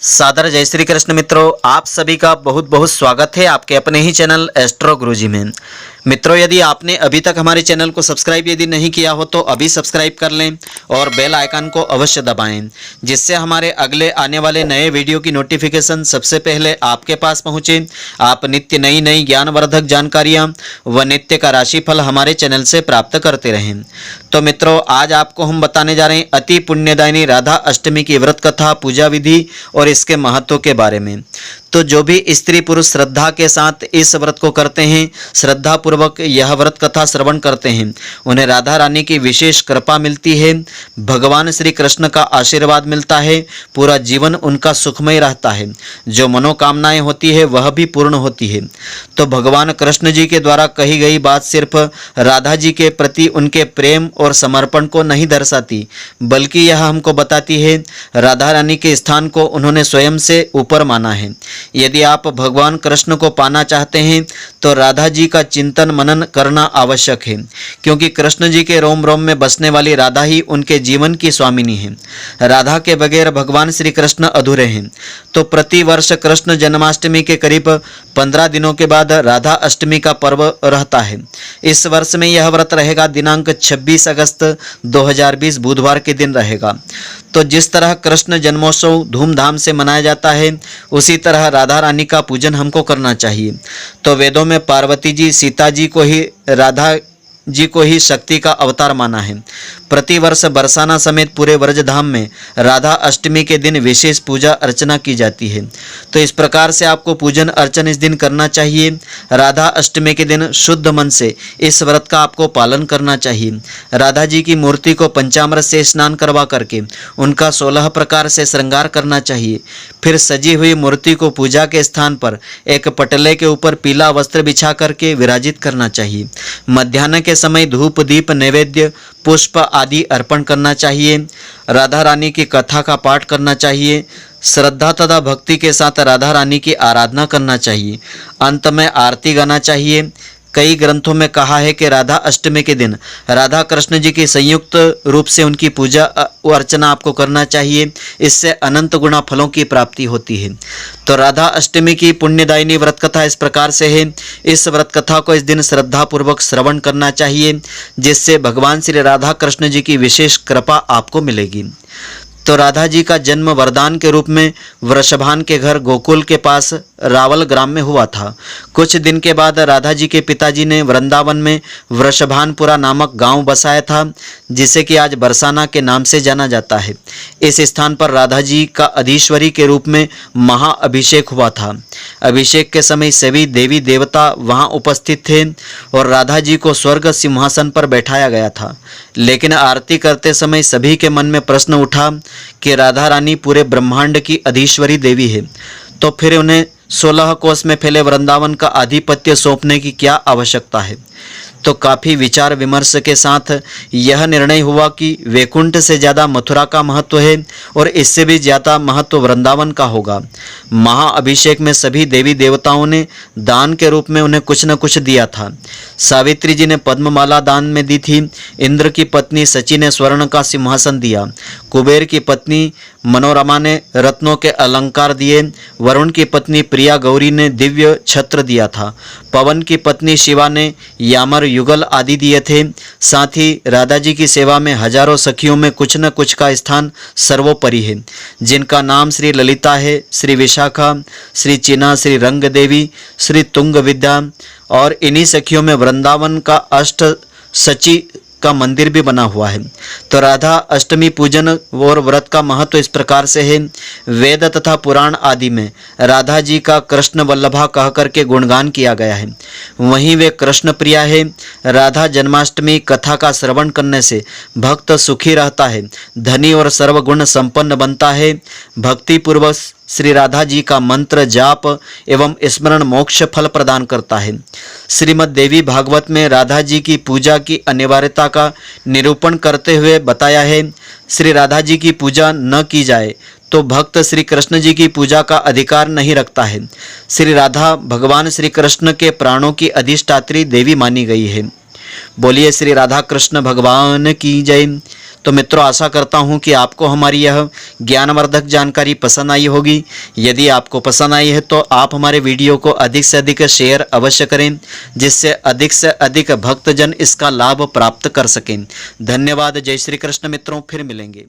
सादर जय श्री कृष्ण मित्रों, आप सभी का बहुत बहुत स्वागत है आपके अपने ही चैनल एस्ट्रो गुरुजी में। मित्रों, यदि आपने अभी तक हमारे चैनल को सब्सक्राइब यदि नहीं किया हो तो अभी सब्सक्राइब कर लें और बेल आइकन को अवश्य दबाएं, जिससे हमारे अगले आने वाले नए वीडियो की नोटिफिकेशन सबसे पहले आपके पास पहुंचे। आप नित्य नई नई ज्ञानवर्धक जानकारियां व नित्य का राशिफल हमारे चैनल से प्राप्त करते रहें। तो मित्रों, आज आपको हम बताने जा रहे हैं अति पुण्यदायिनी राधा अष्टमी की व्रत कथा, पूजा विधि और इसके महत्व के बारे में। तो जो भी स्त्री पुरुष श्रद्धा के साथ इस व्रत को करते हैं, श्रद्धा पूर्वक यह व्रत कथा श्रवण करते हैं, उन्हें राधा रानी की विशेष कृपा मिलती है, भगवान श्री कृष्ण का आशीर्वाद मिलता है, पूरा जीवन उनका सुखमय रहता है, जो मनोकामनाएं होती है वह भी पूर्ण होती है। तो भगवान कृष्ण जी के द्वारा कही गई बात सिर्फ राधा जी के प्रति उनके प्रेम और समर्पण को नहीं दर्शाती, बल्कि यह हमको बताती है राधा रानी के स्थान को उन्होंने स्वयं से ऊपर माना है। यदि आप भगवान कृष्ण को पाना चाहते हैं तो राधा जी का चिंतन मनन करना आवश्यक है, क्योंकि कृष्ण जी के रोम रोम में बसने वाली राधा ही उनके जीवन की स्वामिनी है। राधा के बगैर भगवान श्री कृष्ण अधूरे हैं। तो प्रति वर्ष कृष्ण जन्माष्टमी के करीब 15 दिनों के बाद राधा अष्टमी का पर्व रहता है। इस वर्ष में यह व्रत रहेगा दिनांक 26 अगस्त 2020 बुधवार के दिन रहेगा। तो जिस तरह कृष्ण जन्मोत्सव धूमधाम से मनाया जाता है, उसी तरह राधा रानी का पूजन हमको करना चाहिए। तो वेदों में पार्वती जी सीता जी को ही राधा जी को ही शक्ति का अवतार माना है। प्रतिवर्ष बरसाना समेत पूरे व्रजधाम में राधा अष्टमी के दिन विशेष पूजा अर्चना की जाती है। तो इस प्रकार से आपको पूजन अर्चन इस दिन करना चाहिए। राधा अष्टमी के दिन शुद्ध मन से इस व्रत का आपको पालन करना चाहिए। राधा जी की मूर्ति को पंचामृत से स्नान करवा करके उनका 16 प्रकार से श्रृंगार करना चाहिए। फिर सजी हुई मूर्ति को पूजा के स्थान पर एक पटले के ऊपर पीला वस्त्र बिछा करके विराजित करना चाहिए। मध्याह्न के समय धूप दीप नैवेद्य पुष्प आदि अर्पण करना चाहिए। राधा रानी की कथा का पाठ करना चाहिए। श्रद्धा तथा भक्ति के साथ राधा रानी की आराधना करना चाहिए। अंत में आरती गाना चाहिए। कई ग्रंथों में कहा है कि राधा अष्टमी के दिन राधा कृष्ण जी की संयुक्त रूप से उनकी पूजा अर्चना आपको करना चाहिए। इससे अनंत गुणा फलों की प्राप्ति होती है। तो राधा अष्टमी की पुण्यदायिनी व्रत कथा इस प्रकार से है। इस व्रत कथा को इस दिन श्रद्धा पूर्वक श्रवण करना चाहिए, जिससे भगवान श्री राधा कृष्ण जी की विशेष कृपा आपको मिलेगी। तो राधा जी का जन्म वरदान के रूप में वृषभान के घर गोकुल के पास रावल ग्राम में हुआ था। कुछ दिन के बाद राधा जी के पिताजी ने वृंदावन में वृषभानपुरा नामक गांव बसाया था, जिसे कि आज बरसाना के नाम से जाना जाता है। इस स्थान पर राधा जी का अधीश्वरी के रूप में महाअभिषेक हुआ था। अभिषेक के समय सभी देवी देवता वहां उपस्थित थे और राधा जी को स्वर्ग सिंहासन पर बैठाया गया था। लेकिन आरती करते समय सभी के मन में प्रश्न उठा कि राधा रानी पूरे ब्रह्मांड की अधीश्वरी देवी है, तो फिर उन्हें 16 कोस में फैले वृंदावन का आधिपत्य सौंपने की क्या आवश्यकता है। तो काफ़ी विचार विमर्श के साथ यह निर्णय हुआ कि वैकुंठ से ज़्यादा मथुरा का महत्व है और इससे भी ज़्यादा महत्व वृंदावन का होगा। महाअभिषेक में सभी देवी देवताओं ने दान के रूप में उन्हें कुछ न कुछ दिया था। सावित्री जी ने पद्ममाला दान में दी थी। इंद्र की पत्नी सची ने स्वर्ण का सिंहासन दिया। कुबेर की पत्नी मनोरमा ने रत्नों के अलंकार दिए। वरुण की पत्नी प्रिया गौरी ने दिव्य छत्र दिया था। पवन की पत्नी शिवा ने यामर युगल आदि दिए थे। साथ ही राधा जी की सेवा में हजारों सखियों में कुछ न कुछ का स्थान सर्वोपरि है, जिनका नाम श्री ललिता है, श्री विशाखा, श्री चिना, श्री रंग देवी, श्री तुंग विद्या। और इन्हीं सखियों में वृंदावन का अष्ट सची का मंदिर भी बना हुआ है। तो राधा अष्टमी पूजन और व्रत का महत्व इस प्रकार से है। वेद तथा पुराण आदि में राधा जी का कृष्ण वल्लभा कह करके गुणगान किया गया है। वहीं वे कृष्ण प्रिया है। राधा जन्माष्टमी कथा का श्रवण करने से भक्त सुखी रहता है, धनी और सर्वगुण संपन्न बनता है। भक्ति पूर्वक श्री राधा जी का मंत्र जाप एवं स्मरण मोक्ष फल प्रदान करता है। श्रीमद् देवी भागवत में राधा जी की पूजा की अनिवार्यता का निरूपण करते हुए बताया है, श्री राधा जी की पूजा न की जाए तो भक्त श्री कृष्ण जी की पूजा का अधिकार नहीं रखता है। श्री राधा भगवान श्री कृष्ण के प्राणों की अधिष्ठात्री देवी मानी गई है। बोलिए श्री राधा कृष्ण भगवान की जय। तो मित्रों, आशा करता हूं कि आपको हमारी यह ज्ञानवर्धक जानकारी पसंद आई होगी। यदि आपको पसंद आई है तो आप हमारे वीडियो को अधिक से अधिक शेयर अवश्य करें, जिससे अधिक भक्तजन इसका लाभ प्राप्त कर सकें। धन्यवाद। जय श्री कृष्ण मित्रों, फिर मिलेंगे।